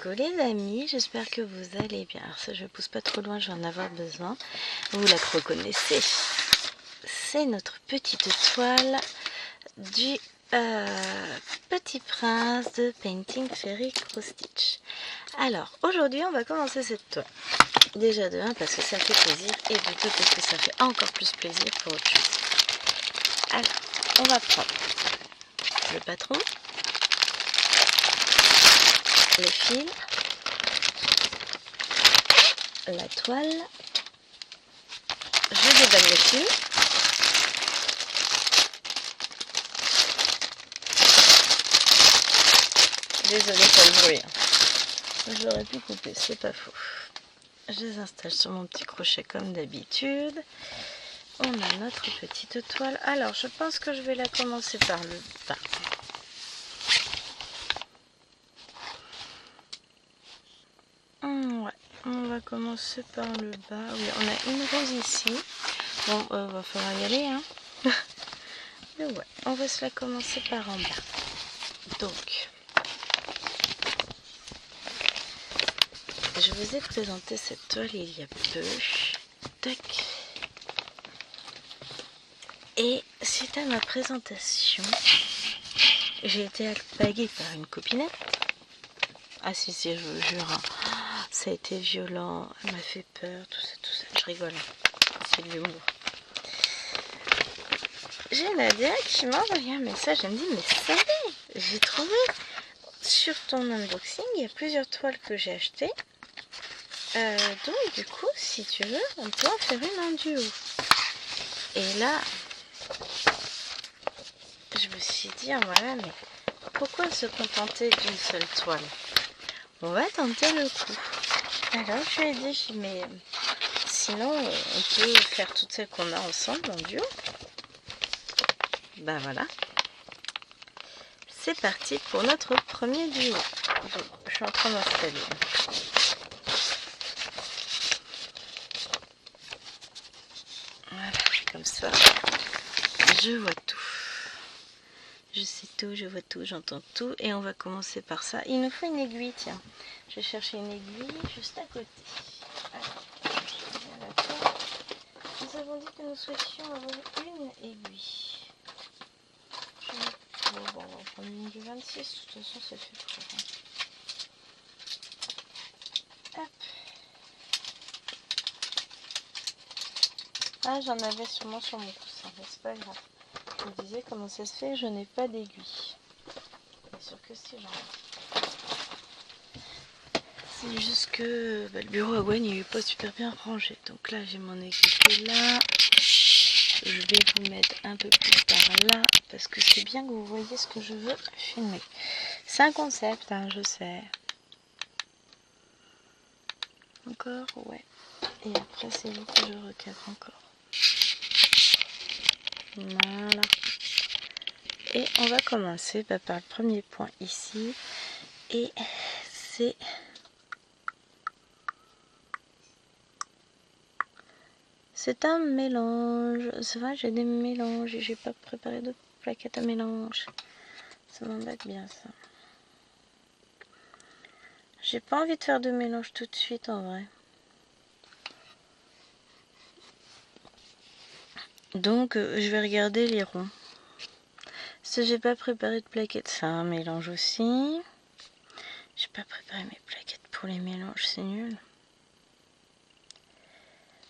Coucou les amis, j'espère que vous allez bien. Alors ça, je ne pousse pas trop loin, je vais en avoir besoin. Vous la reconnaissez. C'est notre petite toile du Petit Prince de Painting Fairy Cross Stitch. Alors, aujourd'hui, on va commencer cette toile. Déjà de 1 parce que ça fait plaisir et de 2 parce que ça fait encore plus plaisir pour autre chose. Alors, on va prendre le patron, les fils, la toile, je déballe le fil, désolée pour le bruit, j'aurais pu couper, c'est pas faux. Je les installe sur mon petit crochet comme d'habitude. On a notre petite toile. Alors je pense que je vais la commencer par le bas. Ouais, on va commencer par le bas. Oui, on a une rose ici. Bon, va falloir y aller, hein. Mais ouais, on va se la commencer par en bas. Donc, je vous ai présenté cette toile il y a peu. Tac. Et suite à ma présentation, j'ai été alpaguée par une copinette. Ah si, je vous jure, hein. Ça a été violent, elle m'a fait peur, tout ça, je rigole. C'est de l'humour. J'ai Nadia qui m'a envoyé un message, elle me dit, mais ça y est, j'ai trouvé sur ton unboxing, il y a plusieurs toiles que j'ai achetées. Donc du coup, si tu veux, on peut en faire une en duo. Et là, je me suis dit, ah, voilà, mais pourquoi se contenter d'une seule toile? On va tenter le coup. Alors je lui ai dit, mais sinon on peut faire toutes celles qu'on a ensemble en duo. Ben voilà. C'est parti pour notre premier duo. Je suis en train d'installer. Voilà, comme ça, je vois tout. Je sais tout, je vois tout, j'entends tout. Et on va commencer par ça. Il nous faut une aiguille, tiens. Je vais chercher une aiguille juste à côté. Alors, nous avons dit que nous souhaitions avoir une aiguille. Bon, on va prendre une du 26, de toute façon ça fait trop. Hop. Ah, j'en avais sûrement sur mon coussin, mais c'est pas grave. Je me disais comment ça se fait, je n'ai pas d'aiguille. Bien sûr que si, j'en ai. C'est juste que le bureau à Gwen il n'est pas super bien rangé. Donc là j'ai mon aiguille qui est là. Je vais vous mettre un peu plus par là parce que c'est bien que vous voyez ce que je veux filmer. C'est un concept, hein, je sais. Encore, ouais. Et après c'est vous que je recadre encore. Voilà. Et on va commencer par le premier point ici. Et c'est un mélange. C'est vrai, j'ai des mélanges et j'ai pas préparé de plaquettes à mélange. Ça m'embête bien ça. J'ai pas envie de faire de mélange tout de suite en vrai. Donc je vais regarder les ronds. Si j'ai pas préparé de plaquettes, c'est un mélange aussi. J'ai pas préparé mes plaquettes pour les mélanges, c'est nul.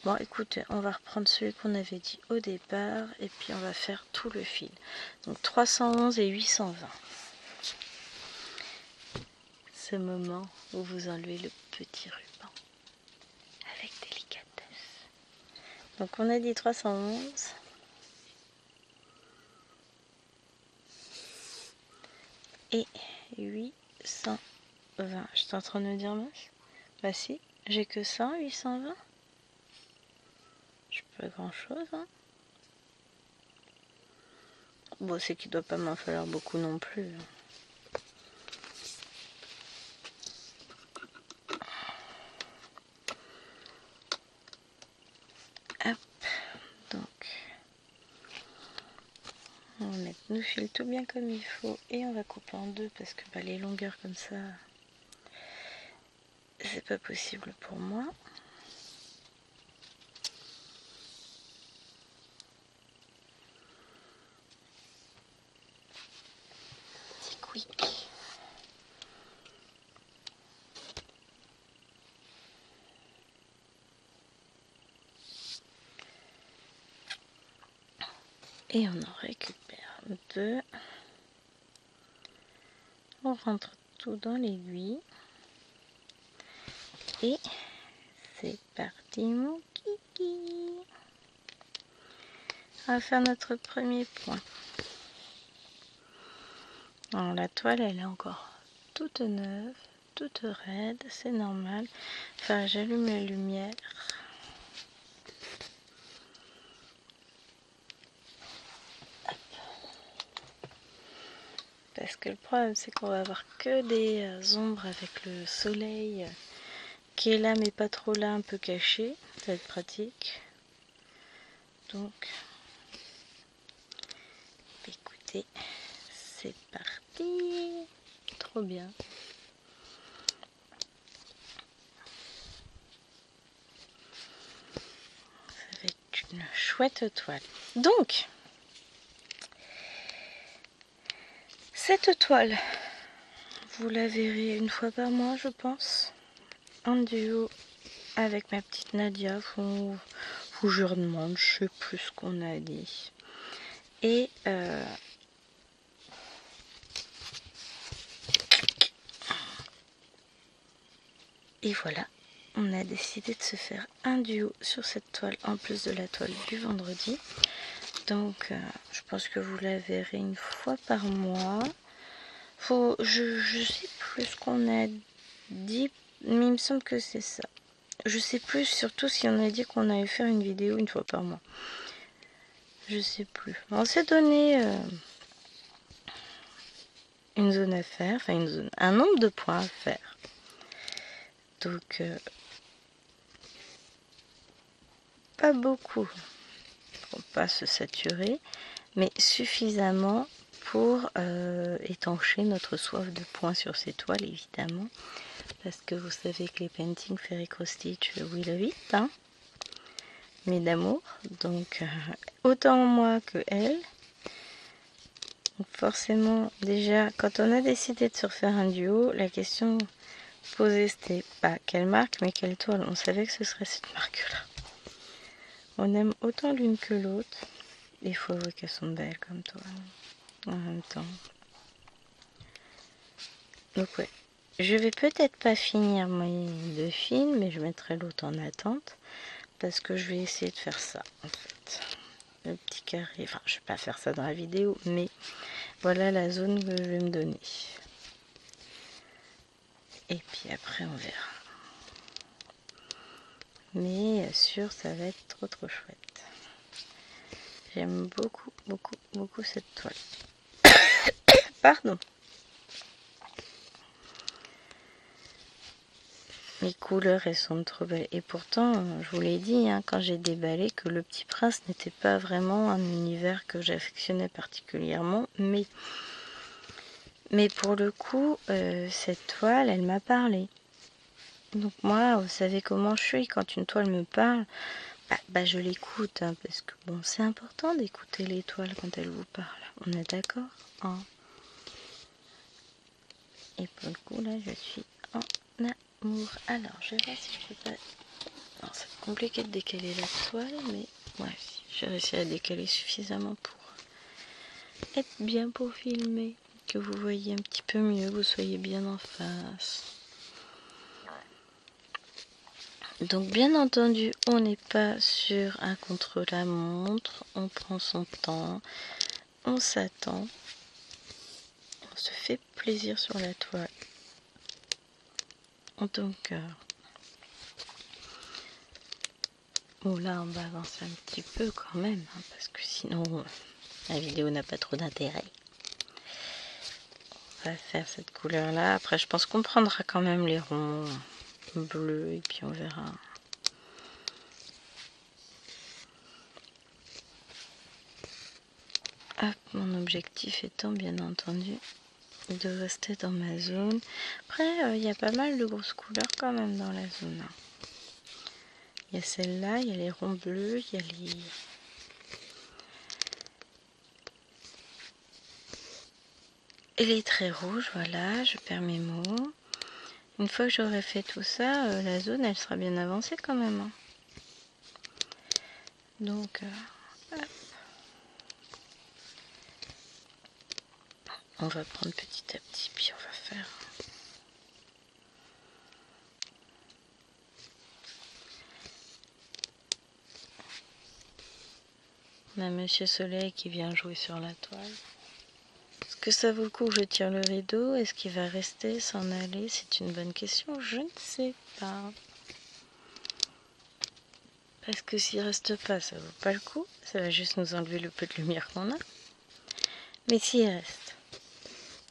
Bon écoutez, on va reprendre celui qu'on avait dit au départ et puis on va faire tout le fil. Donc 311 et 820. Ce moment où vous enlevez le petit ruban avec délicatesse. Donc on a dit 311 et 820. J'étais en train de me dire mince. Bah si, j'ai que ça, 820. Je peux pas grand chose, hein. Bon, c'est qu'il doit pas m'en falloir beaucoup non plus. Hop, donc on va mettre nos fils tout bien comme il faut et on va couper en deux parce que bah, les longueurs comme ça, c'est pas possible pour moi. Petit quick. Et on en récupère deux. On rentre tout dans l'aiguille. Et c'est parti mon kiki. On va faire notre premier point. Alors la toile elle est encore toute neuve, toute raide, c'est normal. Enfin j'allume la lumière. Parce que le problème c'est qu'on va avoir que des ombres avec le soleil qui est là mais pas trop là, un peu caché. Ça va être pratique. Donc écoutez, c'est parti. Trop bien. Ça va être une chouette toile. Donc cette toile, vous la verrez une fois par mois, je pense, en duo avec ma petite Nadia. Faut je redemande, je sais plus ce qu'on a dit. Et voilà, on a décidé de se faire un duo sur cette toile en plus de la toile du vendredi. Donc je pense que vous la verrez une fois par mois. Je sais plus ce qu'on a dit, mais il me semble que c'est ça. Je sais plus, surtout si on a dit qu'on allait faire une vidéo une fois par mois. Je sais plus. On s'est donné une zone à faire, enfin une zone, un nombre de points à faire. Donc pas beaucoup pour pas se saturer, mais suffisamment pour étancher notre soif de points sur ces toiles évidemment. Parce que vous savez que les paintings Fairy Cross Stitch, we love it, hein, mais d'amour. Donc autant moi que elle. Donc forcément, déjà, quand on a décidé de se refaire un duo, la question posée c'était pas quelle marque, mais quelle toile. On savait que ce serait cette marque-là. On aime autant l'une que l'autre. Il faut avouer qu'elles sont belles comme toile. En même temps. Donc ouais. Je vais peut-être pas finir mes deux films, mais je mettrai l'autre en attente. Parce que je vais essayer de faire ça, en fait. Le petit carré. Enfin, je vais pas faire ça dans la vidéo, mais voilà la zone que je vais me donner. Et puis après, on verra. Mais sûr, ça va être trop chouette. J'aime beaucoup cette toile. Pardon. Les couleurs, elles sont trop belles. Et pourtant, je vous l'ai dit, hein, quand j'ai déballé, que Le Petit Prince n'était pas vraiment un univers que j'affectionnais particulièrement. Mais pour le coup, cette toile, elle m'a parlé. Donc moi, vous savez comment je suis, quand une toile me parle, bah je l'écoute, hein, parce que bon, c'est important d'écouter les toiles quand elles vous parlent. On est d'accord, hein? Et pour le coup, là, je suis en amour. Alors, je vais voir si je peux pas... Non, c'est compliqué de décaler la toile, mais ouais, j'ai réussi à décaler suffisamment pour être bien pour filmer, que vous voyez un petit peu mieux, vous soyez bien en face. Donc bien entendu, on n'est pas sur un contre-la-montre, on prend son temps, on s'attend, on se fait plaisir sur la toile. Donc, bon là on va avancer un petit peu quand même, hein, parce que sinon la vidéo n'a pas trop d'intérêt. On va faire cette couleur là, après je pense qu'on prendra quand même les ronds bleus et puis on verra. Hop, mon objectif étant bien entendu de rester dans ma zone. Après, il y a pas mal de grosses couleurs quand même dans la zone. Il y a celle-là, il y a les ronds bleus, il y a les traits rouges, voilà, je perds mes mots. Une fois que j'aurai fait tout ça, la zone, elle sera bien avancée quand même. Hein. Donc, hop. On va prendre petit à petit, puis on va faire... On a Monsieur Soleil qui vient jouer sur la toile. Est-ce que ça vaut le coup que je tire le rideau? Est-ce qu'il va rester, s'en aller? C'est une bonne question, je ne sais pas. Parce que s'il reste pas, ça vaut pas le coup. Ça va juste nous enlever le peu de lumière qu'on a. Mais s'il reste,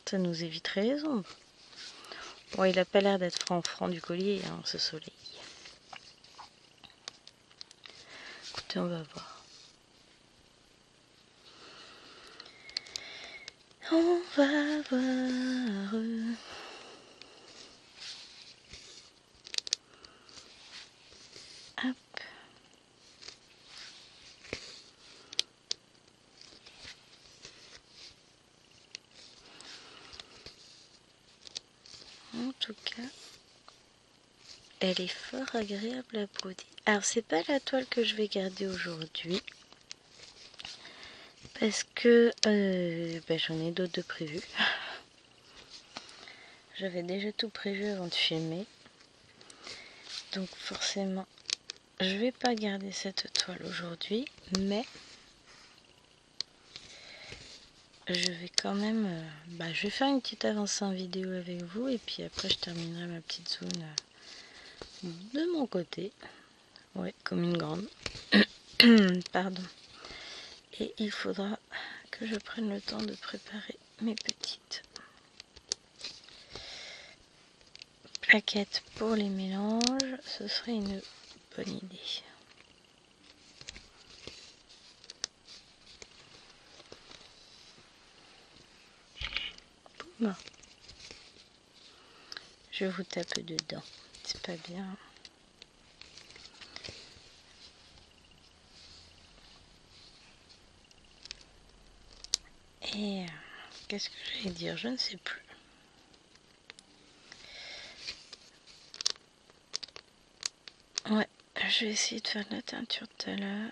ça nous éviterait les ombres. Bon, il a pas l'air d'être franc du collier, hein, ce soleil. Écoutez, on va voir. On va voir. Hop. En tout cas, elle est fort agréable à broder. Alors, c'est pas la toile que je vais garder aujourd'hui. Parce que j'en ai d'autres de prévus. J'avais déjà tout prévu avant de filmer. Donc forcément, je vais pas garder cette toile aujourd'hui. Mais je vais quand même... je vais faire une petite avancée en vidéo avec vous. Et puis après, je terminerai ma petite zone de mon côté. Ouais, comme une grande. Pardon. Et il faudra que je prenne le temps de préparer mes petites plaquettes pour les mélanges. Ce serait une bonne idée. Bon. Je vous tape dedans. C'est pas bien. Et qu'est-ce que j'allais dire? Je ne sais plus. Ouais, je vais essayer de faire de la teinture tout à l'heure.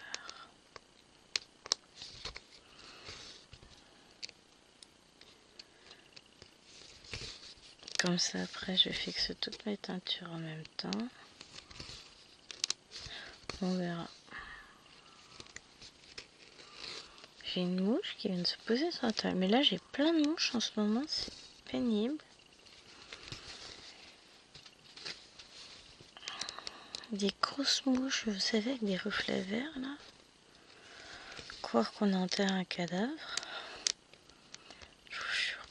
Comme ça, après, je fixe toutes mes teintures en même temps. On verra. J'ai une mouche qui vient de se poser sur la table. Mais là, j'ai plein de mouches en ce moment. C'est pénible. Des grosses mouches, vous savez, avec des reflets verts, là. Croire qu'on enterre un cadavre. Je vous jure.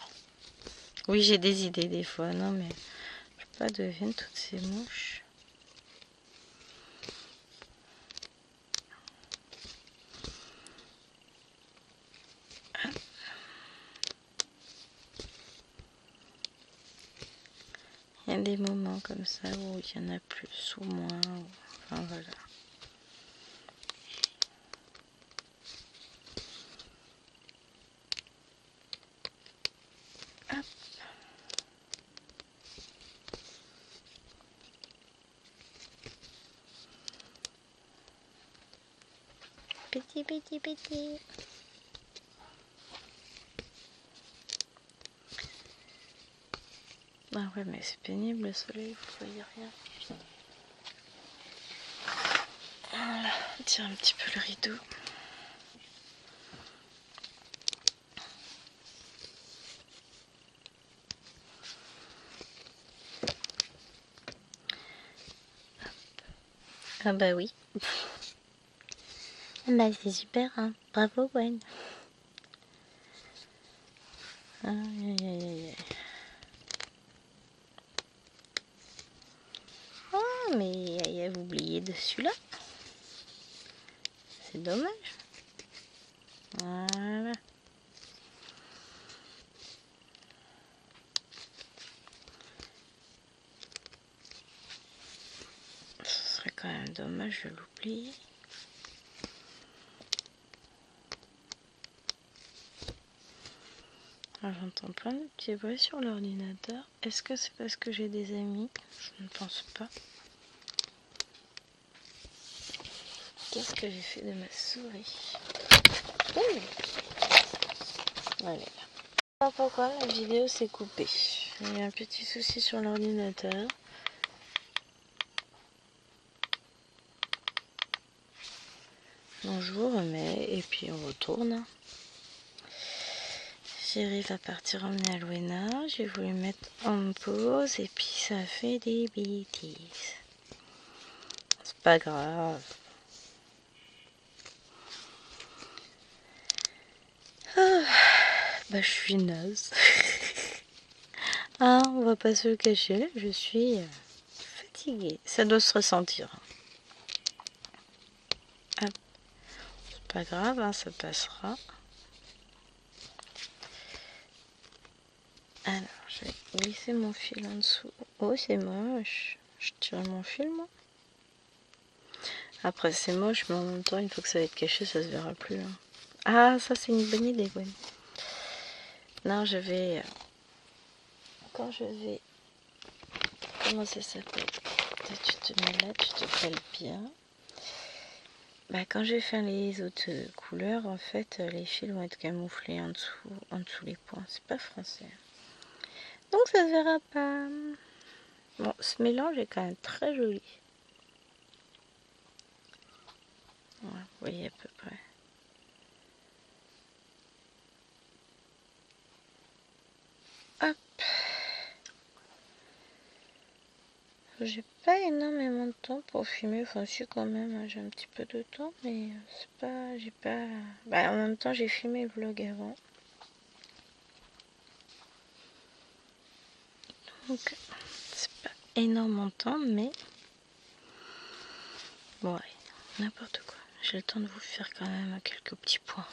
Oui, j'ai des idées des fois. Non, mais je sais pas d'où viennent toutes ces mouches. Il y a des moments comme ça où il y en a plus ou moins. Enfin voilà. Hop. Petit. Ah ouais, mais c'est pénible le soleil, vous voyez rien. Voilà, on tire un petit peu le rideau. Ah bah oui. Bah c'est super, hein. Bravo Gwen. Aïe aïe aïe aïe. Oh mais vous oubliez de celui-là. C'est dommage. Voilà. quand même dommage, je l'oublie. J'entends plein de petits bruits sur l'ordinateur. Est-ce que c'est parce que j'ai des amis? Je ne pense pas. Qu'est-ce que j'ai fait de ma souris? Voilà. Je sais pas pourquoi la vidéo s'est coupée. Il y a un petit souci sur l'ordinateur. Donc je vous remets et puis on retourne. Chérie va partir emmener Alwena. J'ai voulu mettre en pause et puis ça fait des bêtises. C'est pas grave. Ah, bah je suis naze. Ah, on va pas se le cacher, je suis fatiguée. Ça doit se ressentir. Hop. C'est pas grave, hein, ça passera. Alors, je vais glisser mon fil en dessous. Oh, c'est moche. Je tire mon fil, moi. Après, c'est moche, mais en même temps, une fois que ça va être caché, ça se verra plus. Hein. Ah, ça, c'est une bonne idée, Gwen. Non, je vais... Quand je vais... Comment ça s'appelle? Tu te mets là, tu te cales bien. Bah, quand je vais faire les autres couleurs, en fait, les fils vont être camouflés en dessous les points. C'est pas français. Donc, ça se verra pas. Bon, ce mélange est quand même très joli. Voilà, vous voyez à peu près. Hop. J'ai pas énormément de temps pour filmer. Enfin, si, quand même, hein, j'ai un petit peu de temps, mais c'est pas... J'ai pas... Bah, en même temps, j'ai filmé le vlog avant. Donc, c'est pas énormément de temps, mais... Bon, ouais, n'importe quoi. J'ai le temps de vous faire quand même quelques petits points.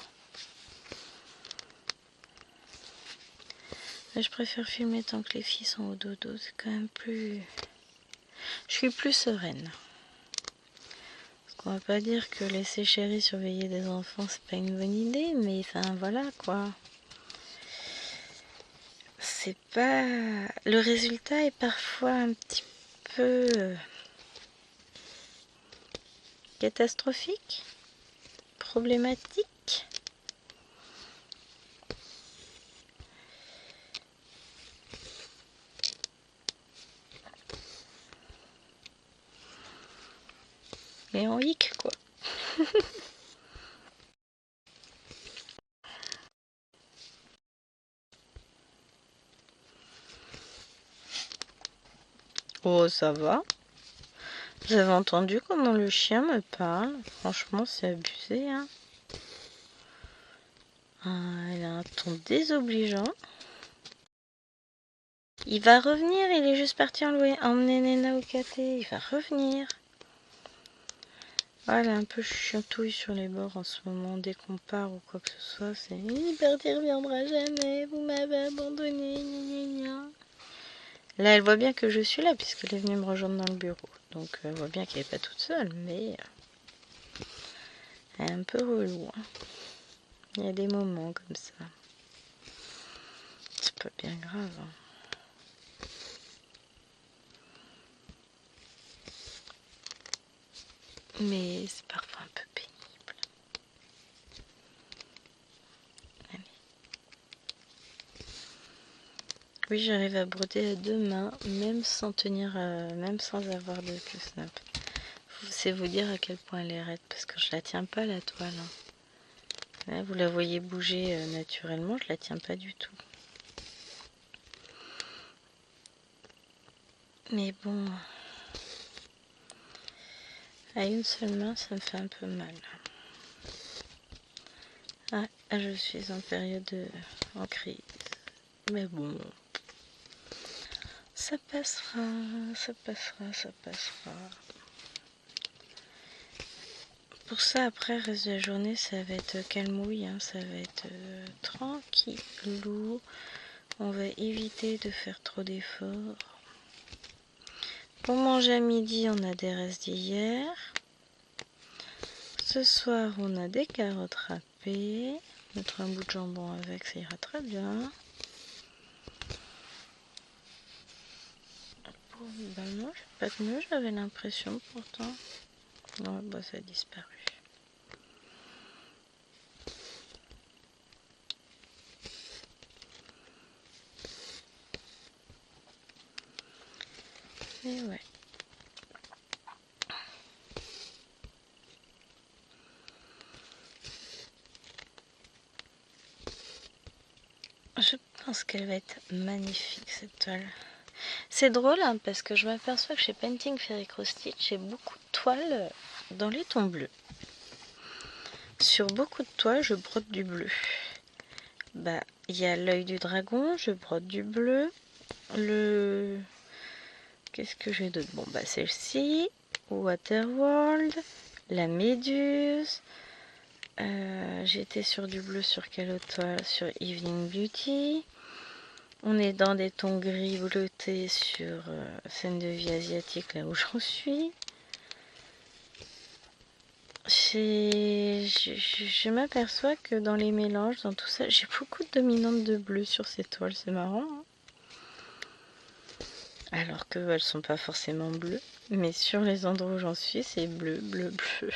Mais je préfère filmer tant que les filles sont au dodo. C'est quand même plus... Je suis plus sereine. Parce qu'on va pas dire que laisser chérie surveiller des enfants, c'est pas une bonne idée, mais enfin, voilà, quoi. C'est pas... Le résultat est parfois un petit peu... catastrophique, problématique. Et en hic, quoi. Oh, ça va. Vous avez entendu comment le chien me parle? Franchement, c'est abusé, hein. Ah, elle a un ton désobligeant. Il va revenir, il est juste parti emmener Nena au caté. Il va revenir. Ah, elle est un peu chiantouille sur les bords en ce moment. Dès qu'on part ou quoi que ce soit, c'est « Bertie reviendra jamais, vous m'avez abandonné, gna gna gna. » Là, elle voit bien que je suis là, puisqu'elle est venue me rejoindre dans le bureau. Donc, elle voit bien qu'elle n'est pas toute seule, mais... elle est un peu relou. Hein. Il y a des moments comme ça. C'est pas bien grave. Hein. Mais c'est parfois un peu pénible. Allez. Oui, j'arrive à broder à deux mains, même sans tenir, même sans avoir de queue snap. C'est vous dire à quel point elle est raide, parce que je la tiens pas la toile. Hein. Là, vous la voyez bouger naturellement, je la tiens pas du tout. Mais bon, à une seule main, ça me fait un peu mal. Ah, je suis en période en crise. Mais bon, ça passera, ça passera, ça passera. Pour ça, après, le reste de la journée, ça va être calmouille, hein, ça va être tranquillou. On va éviter de faire trop d'efforts. Pour manger à midi, on a des restes d'hier. Ce soir, on a des carottes râpées. Mettre un bout de jambon avec, ça ira très bien. Globalement, j'ai pas de mieux, j'avais l'impression pourtant. Non, bah ça a disparu. Et ouais. Je pense qu'elle va être magnifique cette toile. C'est drôle hein, parce que je m'aperçois que chez Painting Fairy Cross Stitch, j'ai beaucoup de toiles dans les tons bleus. Sur beaucoup de toiles, je brode du bleu. Bah, il y a l'œil du dragon, je brode du bleu. Qu'est-ce que j'ai d'autre? Bon, bah celle-ci, Waterworld, la méduse. J'étais sur du bleu sur quelle autre toile? Sur Evening Beauty. On est dans des tons gris bleutés sur scène de vie asiatique, là où j'en suis. Je m'aperçois que dans les mélanges, dans tout ça, j'ai beaucoup de dominantes de bleu sur ces toiles, c'est marrant. Hein, alors qu'elles sont pas forcément bleues. Mais sur les endroits où j'en suis, c'est bleu, bleu, bleu.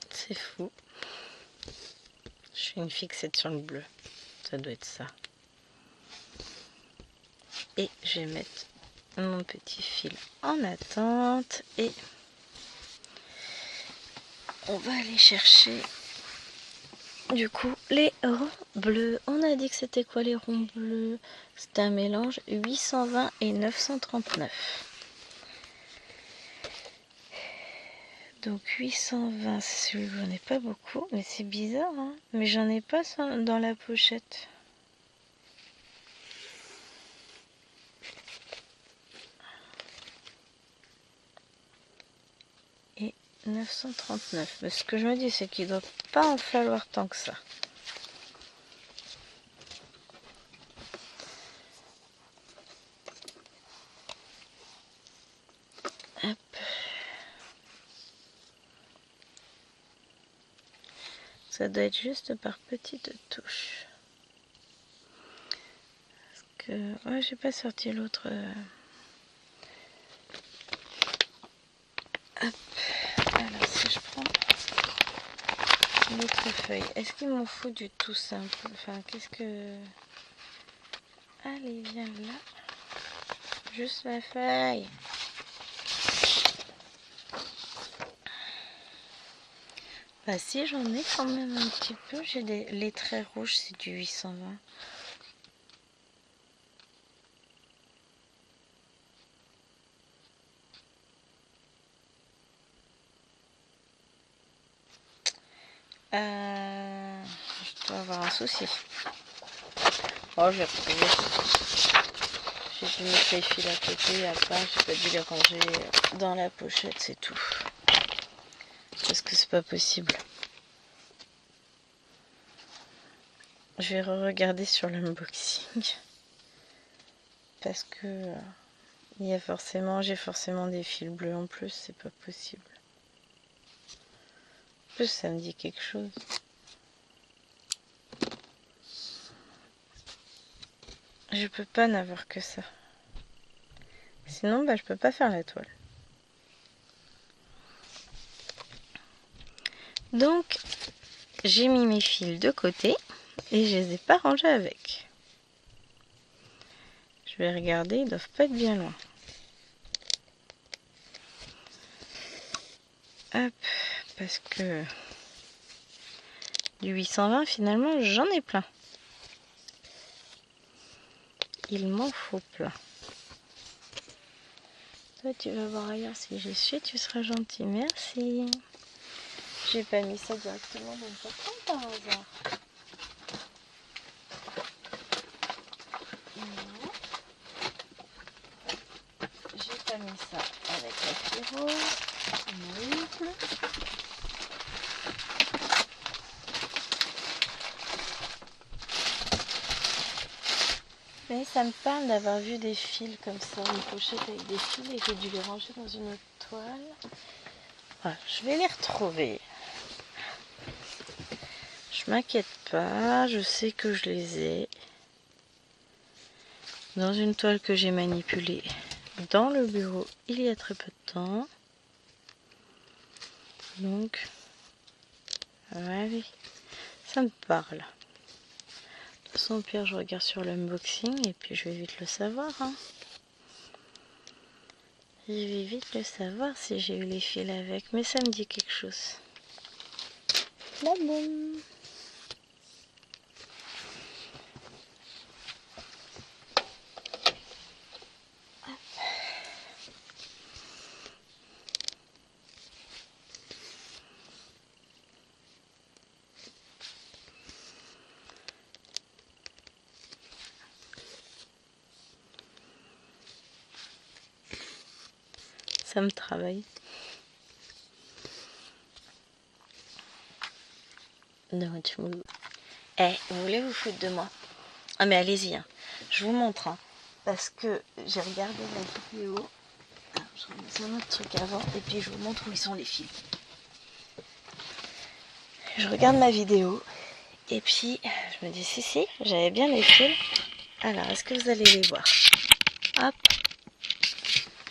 C'est fou. Je suis une fixette sur le bleu. Ça doit être ça. Et je vais mettre mon petit fil en attente. Et on va aller chercher du coup les ronds bleus. On a dit que c'était quoi les ronds bleus? C'était un mélange 820 et 939. Donc 820, c'est celui que j'en ai pas beaucoup, mais c'est bizarre, hein, mais j'en ai pas dans la pochette. Et 939. Mais ce que je me dis, c'est qu'il doit pas en falloir tant que ça. Hop. Ça doit être juste par petites touches. Parce que ouais, j'ai pas sorti l'autre. Hop. Alors si je prends l'autre feuille, est-ce qu'il m'en faut du tout simple? Enfin, qu'est-ce que... Allez, viens là. Juste la feuille. Bah si, j'en ai quand même un petit peu. J'ai les traits rouges, c'est du 820. Je dois avoir un souci. Oh, j'ai retrouvé. J'ai dû mettre les fils à côté, à part, j'ai pas dû les ranger dans la pochette, c'est tout. Parce que c'est pas possible. Je vais regarder sur l'unboxing. Parce que j'ai forcément des fils bleus en plus, c'est pas possible. En plus, ça me dit quelque chose. Je peux pas n'avoir que ça. Sinon, bah, je peux pas faire la toile. Donc, j'ai mis mes fils de côté et je les ai pas rangés avec. Je vais regarder, ils doivent pas être bien loin. Hop, parce que du 820, finalement, j'en ai plein. Il m'en faut plein. Toi, tu vas voir ailleurs si j'y suis, tu seras gentil. Merci. J'ai pas mis ça directement dans le carton par hasard. Non. J'ai pas mis ça avec la fille rose. Non plus. Mais ça me parle d'avoir vu des fils comme ça, une pochette avec des fils et j'ai dû les ranger dans une autre toile. Voilà, je vais les retrouver. Je m'inquiète pas, je sais que je les ai dans une toile que j'ai manipulée dans le bureau il y a très peu de temps. Donc, allez, ça me parle. De toute façon, au pire, je regarde sur l'unboxing et puis je vais vite le savoir. Hein. Je vais vite le savoir si j'ai eu les fils avec, mais ça me dit quelque chose. La boum. Ça me travaille. Non, tu me... Eh, vous voulez vous foutre de moi? Ah mais allez-y, hein. Je vous montre. Hein. Parce que j'ai regardé la vidéo. Ah, je remets un autre truc avant et puis je vous montre où ils sont les fils. Je regarde ma vidéo et puis je me dis si, j'avais bien les fils. Alors, est-ce que vous allez les voir? Hop.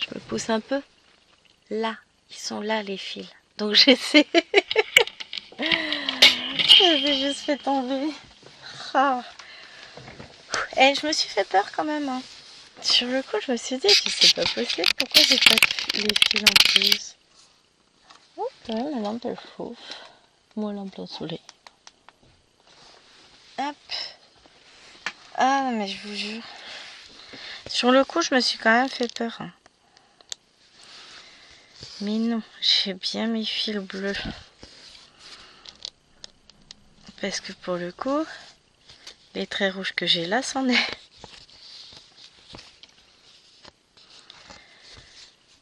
Je me pousse un peu. Là, ils sont là les fils. Donc j'essaie. J'ai juste fait tomber. Ah. Et je me suis fait peur quand même. Hein. Sur le coup, je me suis dit, c'est pas possible. Pourquoi j'ai pas les fils en plus? Oh, quand même, la lampe elle chauffe. Moi, lampe plein soleil. Hop. Ah, mais je vous jure. Sur le coup, je me suis quand même fait peur. Hein. Mais non, j'ai bien mes fils bleus. Parce que pour le coup, les traits rouges que j'ai là, c'en est.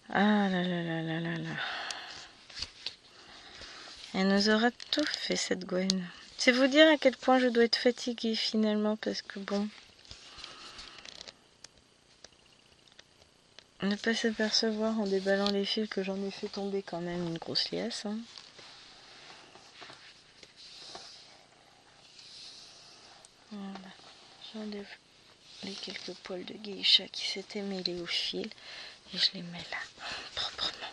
Ah là là là là là là. Elle nous aura tout fait cette Gwen. C'est vous dire à quel point je dois être fatiguée finalement parce que bon. Ne pas s'apercevoir en déballant les fils que j'en ai fait tomber quand même une grosse liasse. Hein. Voilà. J'enlève les quelques poils de geisha qui s'étaient mêlés au fil et je les mets là, proprement.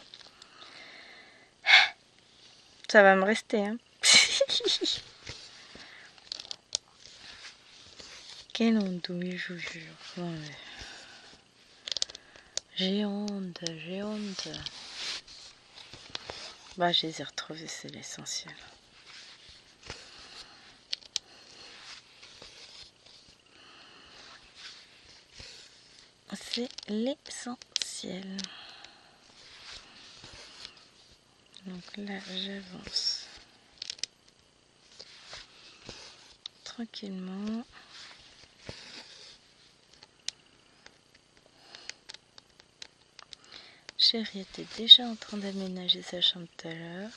Ça va me rester, hein. Quelle honte, oui, je vous jure. Ouais. J'ai honte, j'ai honte. Bah, je les ai retrouvés, c'est l'essentiel. C'est l'essentiel. Donc là, j'avance tranquillement. Chérie était déjà en train d'aménager sa chambre tout à l'heure.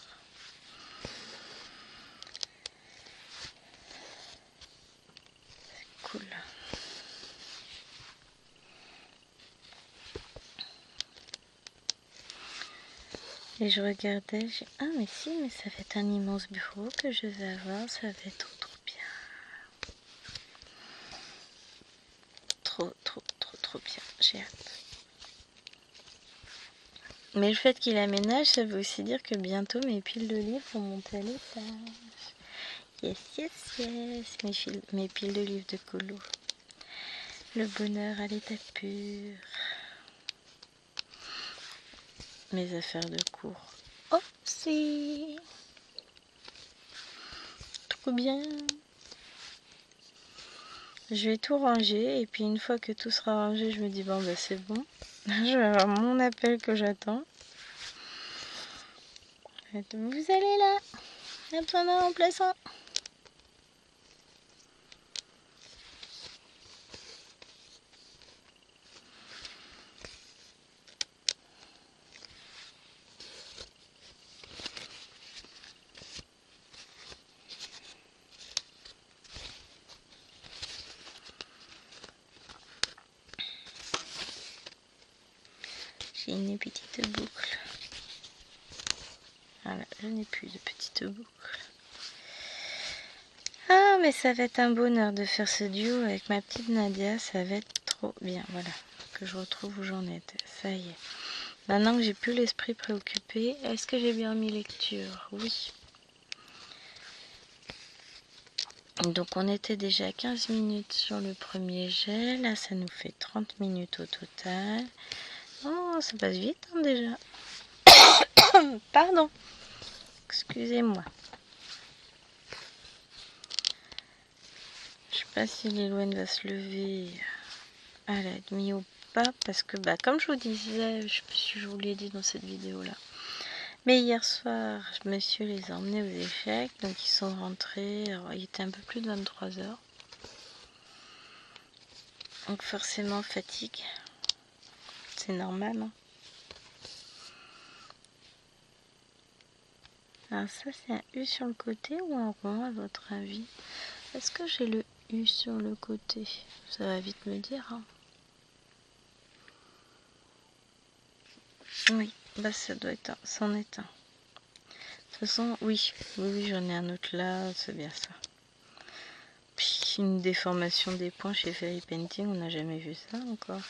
C'est cool. Et je regardais, ah mais si, mais ça va être un immense bureau que je vais avoir, ça va être trop bien. Trop bien, j'ai hâte. Mais le fait qu'il aménage, ça veut aussi dire que bientôt mes piles de livres vont monter à l'étage. Yes, mes piles de livres de colo. Le bonheur à l'état pur. Mes affaires de cours. Oh, si. Trop bien. Je vais tout ranger et puis une fois que tout sera rangé, je me dis bon bah c'est bon. Je vais avoir mon appel que j'attends. Vous allez là. Il y a besoin d'un remplaçant. j'ai une petite boucle. Voilà, je n'ai plus de petite boucle. Ah, mais ça va être un bonheur de faire ce duo avec ma petite Nadia. Ça va être trop bien. Voilà, que je retrouve où j'en étais. Ça y est. Maintenant que j'ai plus l'esprit préoccupé, est-ce que j'ai bien mis lecture? Oui. Donc on était déjà à 15 minutes sur le premier jet. Là, ça nous fait 30 minutes au total. Oh, ça passe vite hein, déjà. Pardon. Excusez-moi. Je sais pas si Lilouane va se lever à la demi ou pas. Parce que, comme je vous disais, je sais pas si je vous l'ai dit dans cette vidéo-là. Mais hier soir, monsieur les a emmenés aux échecs. Donc ils sont rentrés. Alors, il était un peu plus de 23 h. Donc forcément fatigue. C'est normal. Hein. Alors ça c'est un U sur le côté ou un rond à votre avis? Est-ce que j'ai le U sur le côté? Ça va vite me dire. Hein. Oui, ça doit être un. C'en est un. De toute façon, oui, j'en ai un autre là, c'est bien ça. Puis une déformation des points chez Fairy Painting, on n'a jamais vu ça encore.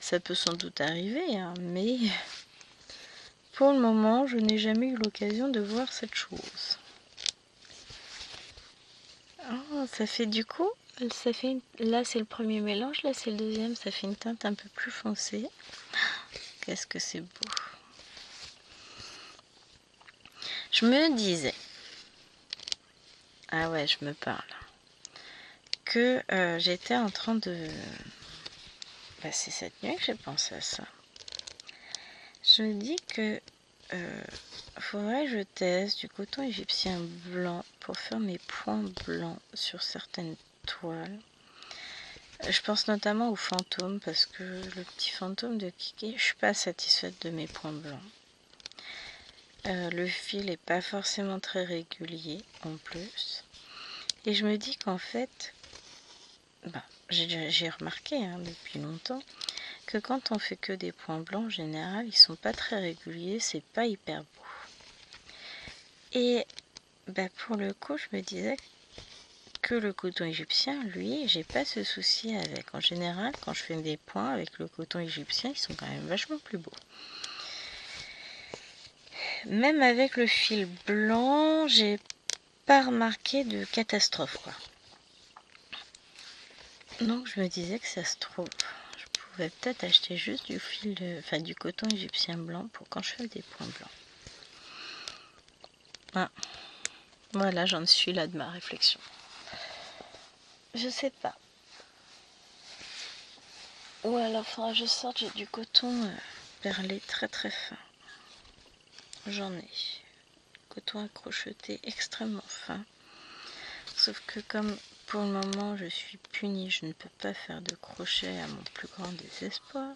Ça peut sans doute arriver, hein, mais pour le moment, je n'ai jamais eu l'occasion de voir cette chose. Oh, ça fait du coup, là c'est le premier mélange, là c'est le deuxième, ça fait une teinte un peu plus foncée. Qu'est-ce que c'est beau. Je me disais, ah ouais, je me parle, que j'étais en train de... c'est cette nuit que j'ai pensé à ça. Je me dis que faudrait que je teste du coton égyptien blanc pour faire mes points blancs sur certaines toiles. Je pense notamment au fantôme parce que le petit fantôme de Kiki, je suis pas satisfaite de mes points blancs. Le fil est pas forcément très régulier en plus. Et je me dis qu'en fait, j'ai remarqué depuis longtemps que quand on fait que des points blancs, en général, ils sont pas très réguliers, c'est pas hyper beau. Et pour le coup, je me disais que le coton égyptien, lui, j'ai pas ce souci avec. En général, quand je fais des points avec le coton égyptien, ils sont quand même vachement plus beaux. Même avec le fil blanc, j'ai pas remarqué de catastrophe, quoi. Donc je me disais que ça se trouve, je pouvais peut-être acheter juste du fil du coton égyptien blanc pour quand je fais des points blancs. Ah. Voilà, j'en suis là de ma réflexion. Je sais pas. Ou alors faudra que je sorte, j'ai du coton perlé très très fin. J'en ai. Coton à crocheter extrêmement fin. Sauf que comme pour le moment je suis punie, je ne peux pas faire de crochet à mon plus grand désespoir.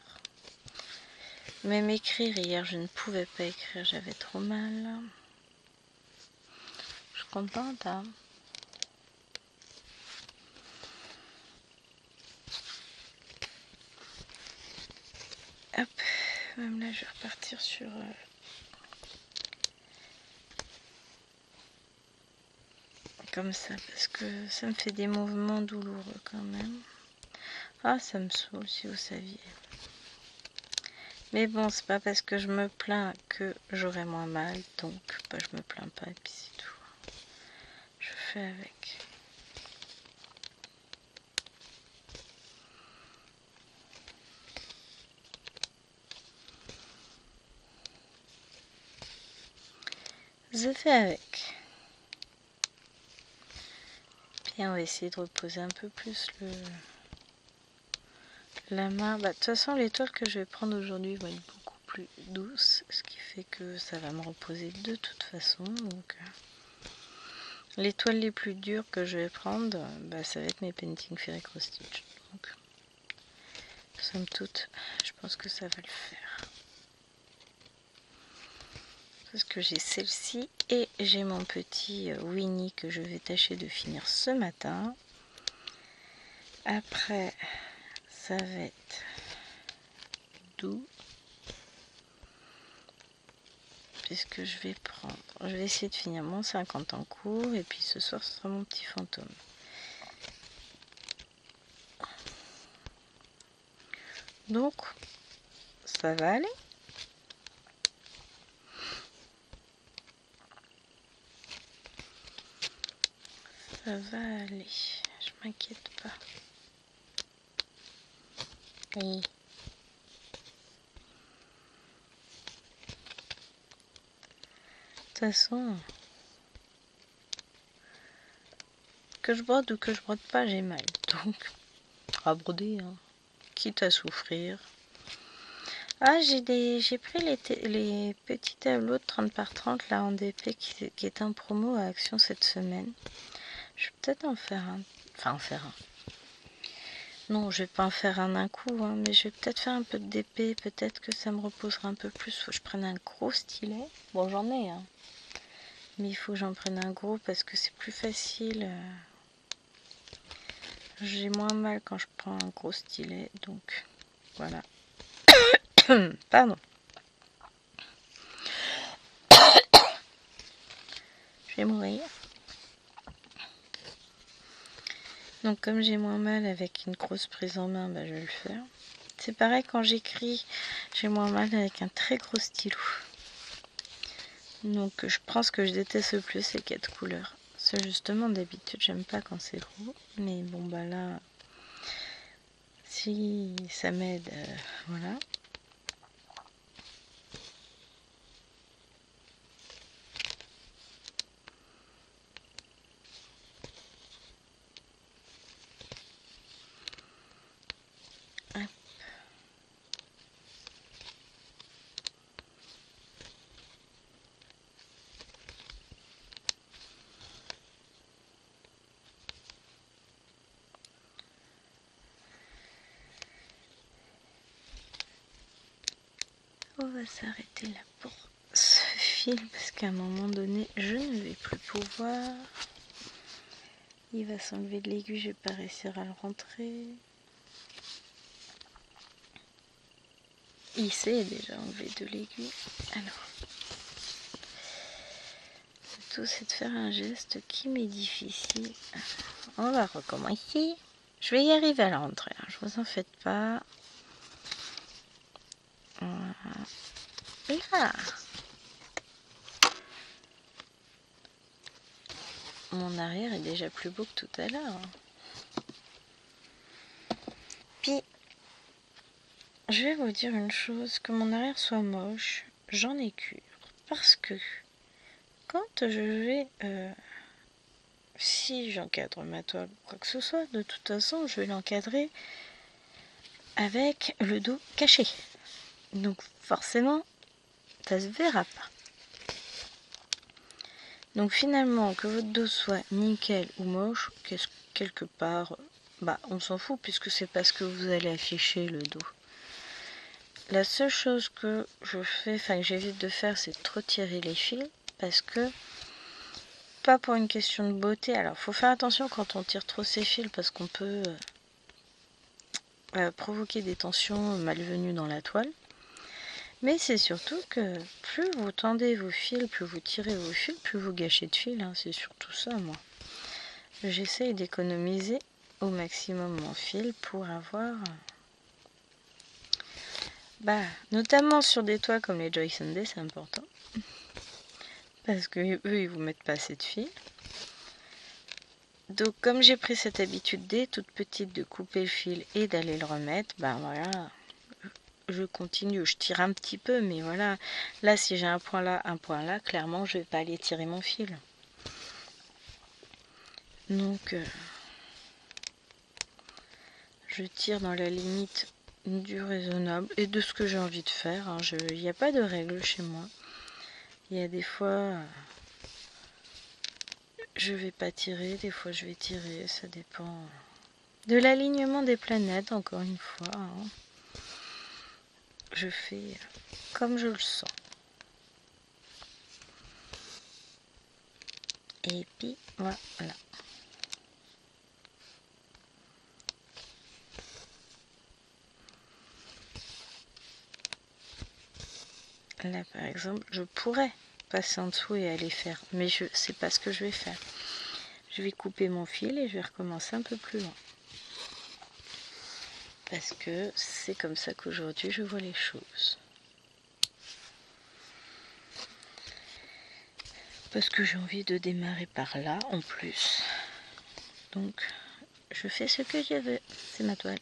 Même écrire, hier je ne pouvais pas écrire, j'avais trop mal. Je suis contente, hein. Hop, même là je vais repartir sur... comme ça, parce que ça me fait des mouvements douloureux quand même. Ah, ça me saoule si vous saviez. Mais bon, c'est pas parce que je me plains que j'aurai moins mal, donc je me plains pas et puis c'est tout. Je fais avec. Je fais avec. Puis on va essayer de reposer un peu plus la main. De toute façon, les toiles que je vais prendre aujourd'hui vont être beaucoup plus douces, ce qui fait que ça va me reposer de toute façon. Donc, les toiles les plus dures que je vais prendre, ça va être mes Painting Fairy Cross Stitch. Donc, somme toute, je pense que ça va le faire. Parce que j'ai celle-ci et j'ai mon petit Winnie que je vais tâcher de finir ce matin. Après, ça va être doux. puisque je vais essayer de finir mon 50 en cours, et puis ce soir ce sera mon petit fantôme. Donc ça va aller. Ça va aller, je m'inquiète pas. Oui. De toute façon, que je brode ou que je brode pas, j'ai mal. Donc, à broder, hein. Quitte à souffrir. Ah, j'ai pris les petits tableaux de 30 par 30 là en DP qui est en promo à Action cette semaine. Je vais peut-être en faire un. Enfin, en faire un. Non, je vais pas en faire un d'un coup, hein, mais je vais peut-être faire un peu de DP. Peut-être que ça me reposera un peu plus. Faut que je prenne un gros stylet. Bon, j'en ai, hein. Mais il faut que j'en prenne un gros parce que c'est plus facile. J'ai moins mal quand je prends un gros stylet. Donc, voilà. Pardon. Je vais mourir. Donc comme j'ai moins mal avec une grosse prise en main, bah, je vais le faire. C'est pareil quand j'écris, j'ai moins mal avec un très gros stylo. Donc je pense que je déteste le plus ces 4 couleurs. C'est justement d'habitude j'aime pas quand c'est gros. Mais bon bah là, si ça m'aide, voilà. On va s'arrêter là pour ce fil parce qu'à un moment donné je ne vais plus pouvoir. Il va s'enlever de l'aiguille, je vais pas réussir à le rentrer. Il s'est déjà enlevé de l'aiguille. Alors, le tout c'est de faire un geste qui m'est difficile. On va recommencer. Je vais y arriver à la rentrée, hein, je vous en faites pas. Là. Mon arrière est déjà plus beau que tout à l'heure. Puis, je vais vous dire une chose, que mon arrière soit moche, j'en ai cure. Parce que quand je vais... si j'encadre ma toile ou quoi que ce soit, de toute façon, je vais l'encadrer avec le dos caché. Donc forcément, ça se verra pas. Donc finalement, que votre dos soit nickel ou moche, quelque part, bah on s'en fout puisque c'est parce que vous allez afficher le dos. La seule chose que je fais, enfin que j'évite de faire, c'est de trop tirer les fils parce que pas pour une question de beauté. Alors faut faire attention quand on tire trop ses fils parce qu'on peut provoquer des tensions malvenues dans la toile. Mais c'est surtout que plus vous tendez vos fils, plus vous tirez vos fils, plus vous gâchez de fils. Hein, c'est surtout ça, moi. J'essaye d'économiser au maximum mon fil pour avoir... Bah, notamment sur des toits comme les Joy Sunday, c'est important. Parce que eux, ils vous mettent pas assez de fil. Donc, comme j'ai pris cette habitude dès toute petite de couper le fil et d'aller le remettre, bah voilà, je continue, je tire un petit peu, mais voilà. Là, si j'ai un point là, clairement, je vais pas aller tirer mon fil. Donc, je tire dans la limite du raisonnable et de ce que j'ai envie de faire. Hein. Il n'y a pas de règle chez moi. Il y a des fois, je vais pas tirer, des fois je vais tirer, ça dépend de l'alignement des planètes, encore une fois. Hein. Je fais comme je le sens. Et puis, voilà. Là par exemple, je pourrais passer en dessous et aller faire, mais je sais pas ce que je vais faire. Je vais couper mon fil et je vais recommencer un peu plus loin. Parce que c'est comme ça qu'aujourd'hui je vois les choses. Parce que j'ai envie de démarrer par là en plus. Donc je fais ce que je veux. C'est ma toile.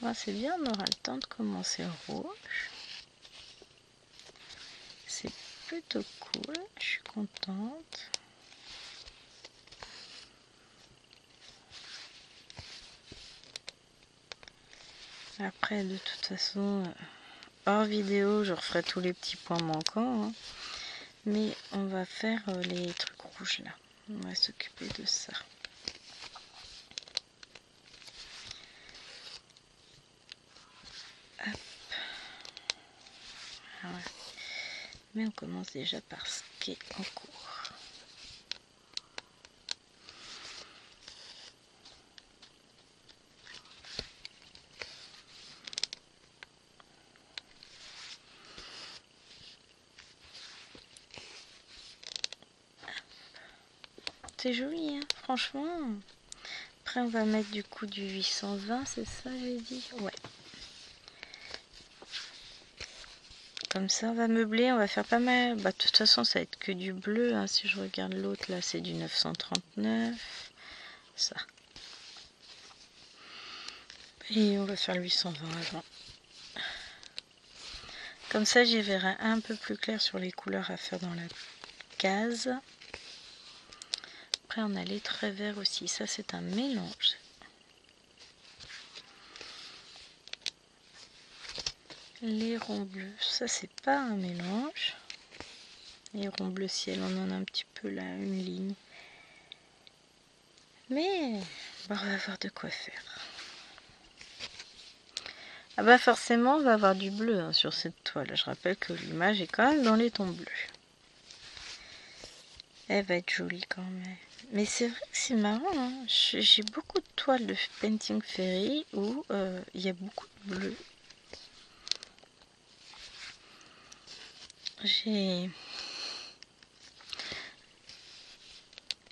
Bon, c'est bien, on aura le temps de commencer rouge. C'est plutôt cool, je suis contente. Après, de toute façon, hors vidéo, je referai tous les petits points manquants. Hein. Mais on va faire les trucs rouges là. On va s'occuper de ça. Hop. Voilà. Mais on commence déjà par ce qui est en cours. C'est joli, hein, franchement. Après, on va mettre du coup du 820, c'est ça, j'ai dit? Ouais. Comme ça, on va meubler, on va faire pas mal. Bah, de toute façon, ça va être que du bleu. Hein. Si je regarde l'autre, là, c'est du 939. Ça. Et on va faire le 820 avant. Comme ça, j'y verrai un peu plus clair sur les couleurs à faire dans la case. Après, on a les traits verts aussi. Ça, c'est un mélange. Les ronds bleus, ça, c'est pas un mélange. Les ronds bleu ciel, on en a un petit peu là, une ligne. Mais bah, on va voir de quoi faire. Ah bah forcément, on va avoir du bleu hein, sur cette toile. Je rappelle que l'image est quand même dans les tons bleus. Elle va être jolie quand même. Mais c'est vrai que c'est marrant. Hein. J'ai beaucoup de toiles de Painting Fairy où il y a beaucoup de bleu. J'ai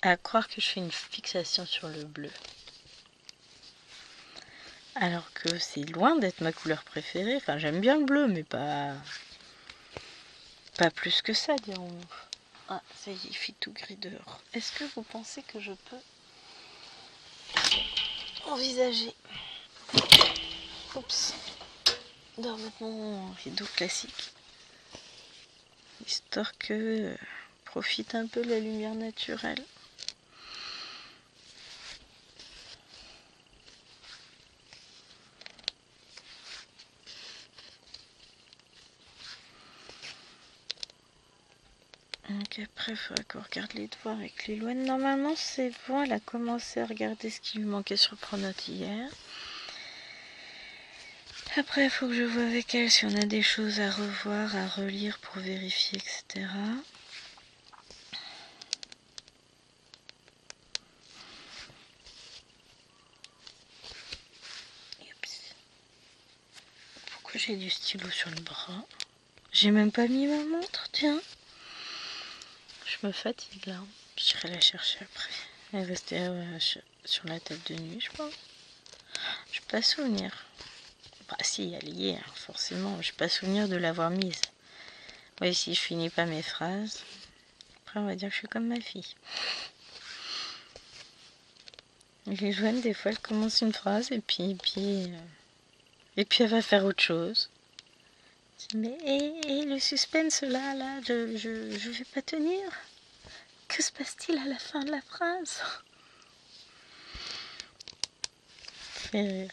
à croire que je fais une fixation sur le bleu. Alors que c'est loin d'être ma couleur préférée. Enfin, j'aime bien le bleu, mais pas plus que ça, dirons-nous. Ah, ça y est, il fait tout gris dehors. Est-ce que vous pensez que je peux envisager de remettre mon rideau classique, histoire que profite un peu de la lumière naturelle. Donc après, il faudra qu'on regarde les devoirs avec Lilouane. Normalement, c'est bon, elle a commencé à regarder ce qui lui manquait sur Pronote hier. Après, il faut que je vois avec elle si on a des choses à revoir, à relire pour vérifier, etc. Pourquoi j'ai du stylo sur le bras? J'ai même pas mis ma montre, tiens. Je me fatigue là. J'irai la chercher après. Elle restait sur la table de nuit, je pense. Je n'ai pas souvenir. Bah si, elle y est, hein, forcément. Je n'ai pas souvenir de l'avoir mise. Oui, si je finis pas mes phrases, après on va dire que je suis comme ma fille. Les Joanne, des fois, elle commence une phrase et puis elle va faire autre chose. Mais et le suspense là, je vais pas tenir. Que se passe-t-il à la fin de la phrase? Fait rire.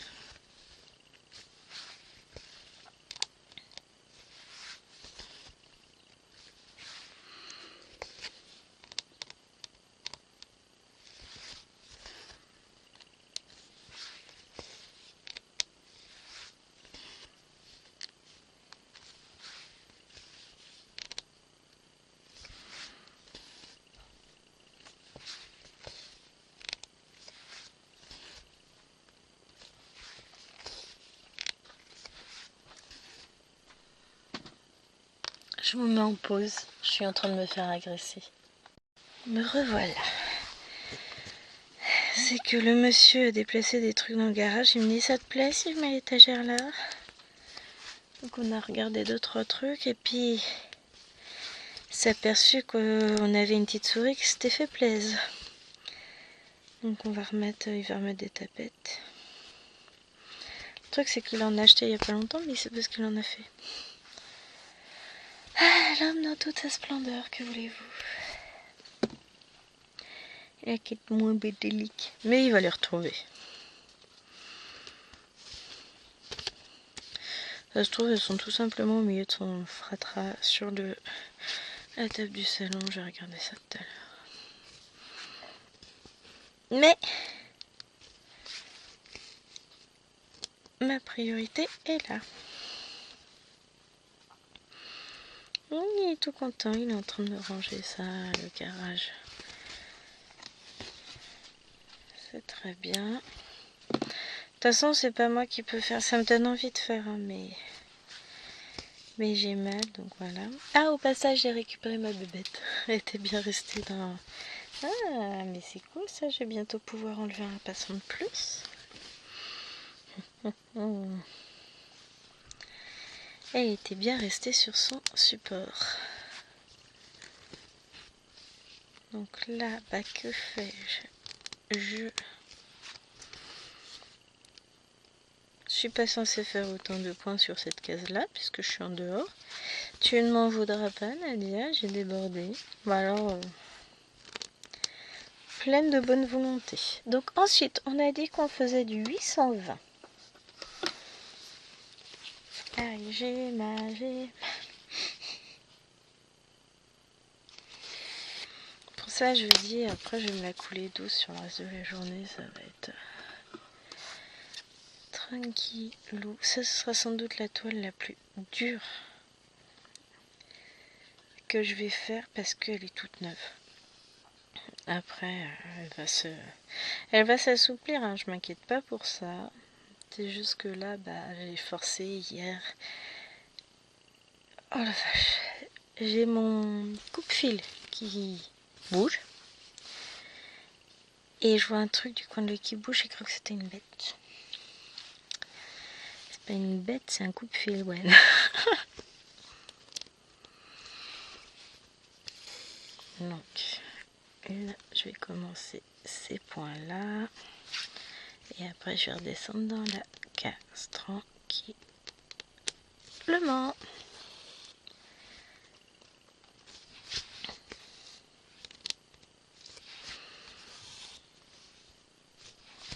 Je me mets en pause. Je suis en train de me faire agresser. Me revoilà. C'est que le monsieur a déplacé des trucs dans le garage. Il me dit, ça te plaît si je mets l'étagère là? Donc on a regardé 2-3 trucs et puis s'est aperçu qu'on avait une petite souris qui s'était fait plaisir. Donc il va remettre des tapettes. Le truc c'est qu'il en a acheté il y a pas longtemps, mais il sait pas ce qu'il en a fait. Ah, l'homme dans toute sa splendeur, que voulez-vous? Il a qu'être moins bédélique, mais il va les retrouver. Ça se trouve, elles sont tout simplement au milieu de son fratras sur la table du salon. J'ai regardé ça tout à l'heure. Mais ma priorité est là. Il est tout content, il est en train de ranger ça, le garage. C'est très bien. De toute façon, c'est pas moi qui peux faire. Ça me donne envie de faire, hein, mais j'ai mal, donc voilà. Ah, au passage, j'ai récupéré ma bébête. Elle était bien restée dans... Ah, mais c'est cool ça, je vais bientôt pouvoir enlever un passant de plus. Elle était bien restée sur son support. Donc là, bah que fais-je? Je suis pas censée faire autant de points sur cette case-là, puisque je suis en dehors. Tu ne m'en voudras pas, Nadia, j'ai débordé. Bah alors, pleine de bonne volonté. Donc ensuite, on a dit qu'on faisait du 820. Allez, j'ai mal. Pour ça, je dis, après, je vais me la couler douce sur le reste de la journée. Ça va être tranquillou. Ça, ce sera sans doute la toile la plus dure que je vais faire parce qu'elle est toute neuve. Après, elle va s'assouplir, hein, je m'inquiète pas pour ça. C'est juste que là, bah, j'ai forcé hier. Oh la vache. J'ai mon coupe-fil qui bouge. Et je vois un truc du coin de l'œil qui bouge, j'ai cru que c'était une bête. C'est pas une bête, c'est un coupe-fil, ouais. Donc, là, je vais commencer ces points-là. Et après, je vais redescendre dans la case tranquillement.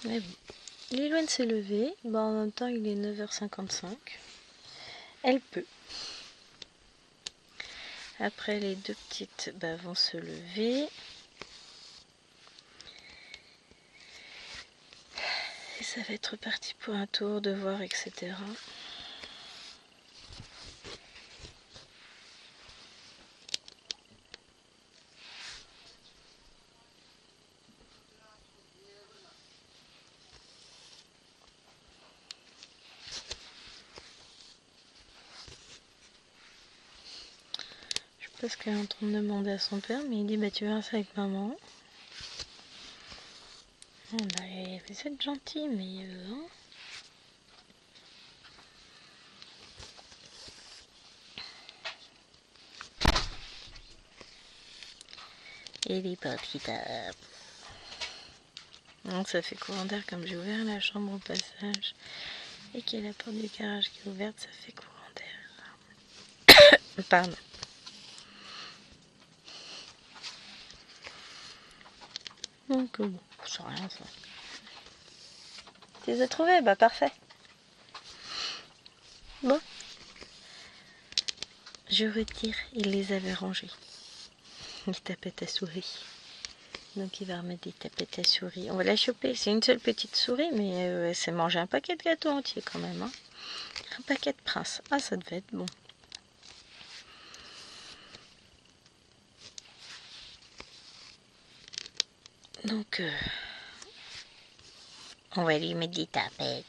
Mais bon, il est loin de se lever. Bon, en même temps, il est 9h55. Elle peut. Après, les deux petites vont se lever. Et ça va être parti pour un tour, devoir, etc. Parce qu'elle est en train de demander à son père, mais il dit bah tu verras ça avec maman. Oh, bah, vous êtes gentil, mais hein. Et les papiers. Donc ça fait courant d'air comme j'ai ouvert la chambre au passage et qu'il y a la porte du garage qui est ouverte, ça fait courant d'air. Pardon. Donc bon, c'est rien ça. Tu les as trouvés? Bah parfait. Bon. Je retire, il les avait rangés. Les tapettes à souris. Donc il va remettre des tapettes à souris. On va la choper. C'est une seule petite souris, mais elle s'est mangé un paquet de gâteaux entiers quand même. Hein. Un paquet de princes. Ah, ça devait être bon. Donc, on va lui mettre des tapettes.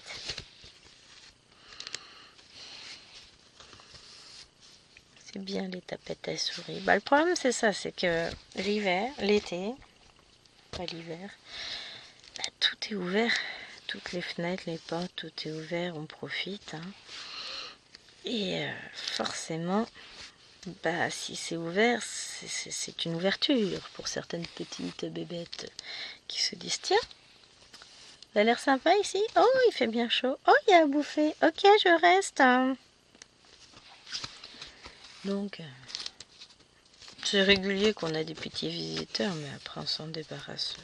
C'est bien les tapettes à souris. Bah, le problème c'est ça, c'est que l'hiver, l'été, pas l'hiver, bah, tout est ouvert. Toutes les fenêtres, les portes, tout est ouvert, on profite. Hein. Et forcément, bah, si c'est ouvert, c'est une ouverture pour certaines petites bébêtes qui se disent tiens, ça a l'air sympa ici. Oh, il fait bien chaud. Oh, il y a à bouffer. Ok, je reste. Donc, c'est régulier qu'on a des petits visiteurs, mais après on s'en débarrasse.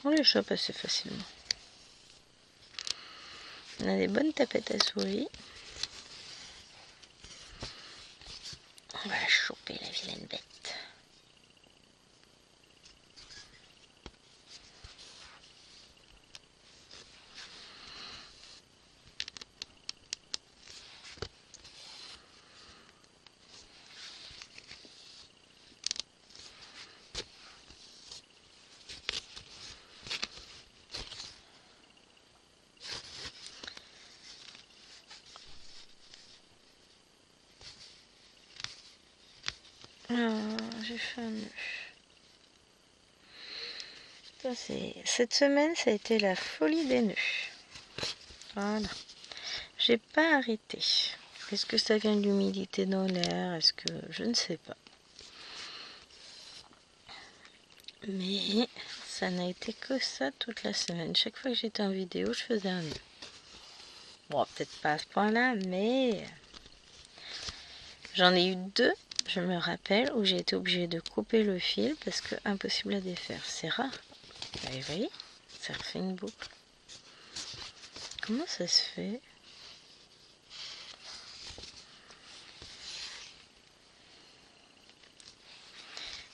On les chope assez facilement. On a des bonnes tapettes à souris. On va choper la vilaine bête. Oh, j'ai fait un nœud. Cette semaine, ça a été la folie des nœuds. Voilà. J'ai pas arrêté. Est-ce que ça vient de l'humidité dans l'air? Est-ce que... Je ne sais pas. Mais ça n'a été que ça toute la semaine. Chaque fois que j'étais en vidéo, je faisais un nœud. Bon, peut-être pas à ce point-là, mais... J'en ai eu 2, je me rappelle, où j'ai été obligée de couper le fil parce que impossible à défaire. C'est rare. Vous voyez, ça refait une boucle. Comment ça se fait?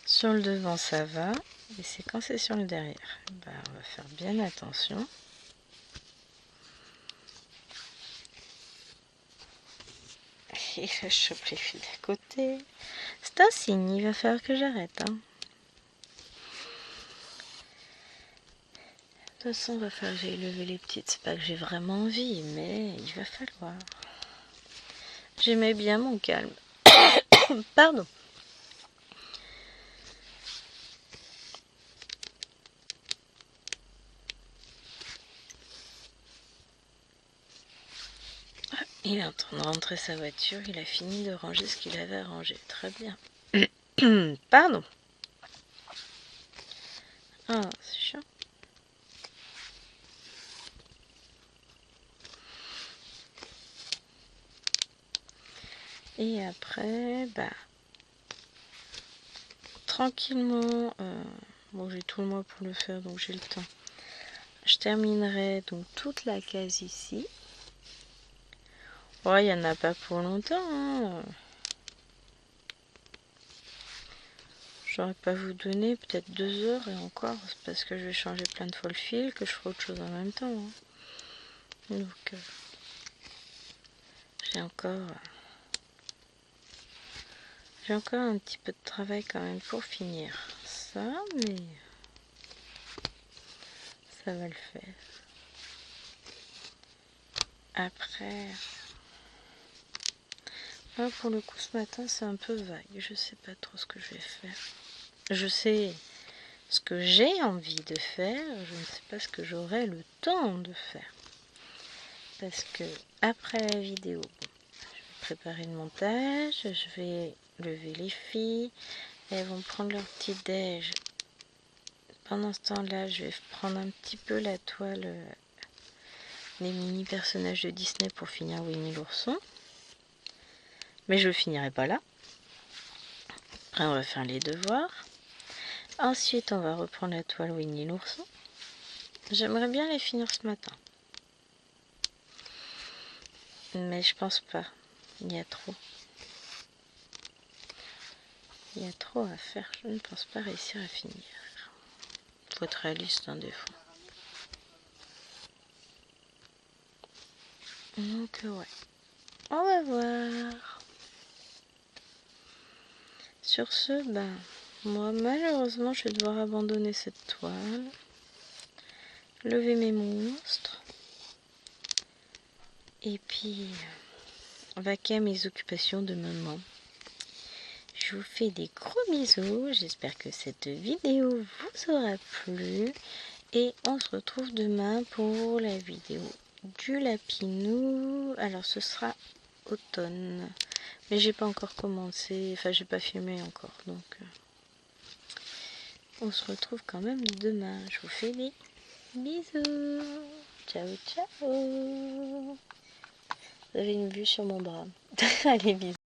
Sur le devant, ça va. Et c'est quand c'est sur le derrière. Bah, on va faire bien attention. Et là, je chope les fils à côté. C'est un signe, il va falloir que j'arrête. Hein. De toute façon, il va falloir que j'aille lever les petites. C'est pas que j'ai vraiment envie, mais il va falloir. J'aimais bien mon calme. Pardon. Il est en train de rentrer sa voiture. Il a fini de ranger ce qu'il avait à ranger. Très bien. Pardon. Ah, c'est chiant. Et après, bah, tranquillement, bon, j'ai tout le mois pour le faire, donc j'ai le temps. Je terminerai donc toute la case ici. Ouais, il n'y en a pas pour longtemps. Hein. J'aurais pas vous donner peut-être 2 heures et encore, parce que je vais changer plein de fois le fil, que je ferai autre chose en même temps. Hein. Donc, j'ai encore un petit peu de travail quand même pour finir ça, mais ça va le faire. Après, là pour le coup ce matin c'est un peu vague, je sais pas trop ce que je vais faire. Je sais ce que j'ai envie de faire, je ne sais pas ce que j'aurai le temps de faire. Parce que après la vidéo, bon, je vais préparer le montage, je vais lever les filles, elles vont prendre leur petit déj. Pendant ce temps-là, je vais prendre un petit peu la toile des mini personnages de Disney pour finir Winnie l'ourson. Mais je ne finirai pas là. Après, on va faire les devoirs. Ensuite, on va reprendre la toile Winnie l'ourson. J'aimerais bien les finir ce matin. Mais je pense pas. Il y a trop. Il y a trop à faire. Je ne pense pas réussir à finir. Faut être réaliste hein, des fois. Donc ouais. On va voir. Sur ce, ben, moi malheureusement je vais devoir abandonner cette toile. Lever mes monstres. Et puis vaquer à mes occupations de maman. je vous fais des gros bisous. J'espère que cette vidéo vous aura plu. Et on se retrouve demain pour la vidéo du lapinou. Alors ce sera automne. Mais j'ai pas encore commencé. Enfin j'ai pas filmé encore. Donc on se retrouve quand même demain. Je vous fais des bisous. Ciao ciao. Vous avez une vue sur mon bras. Allez bisous.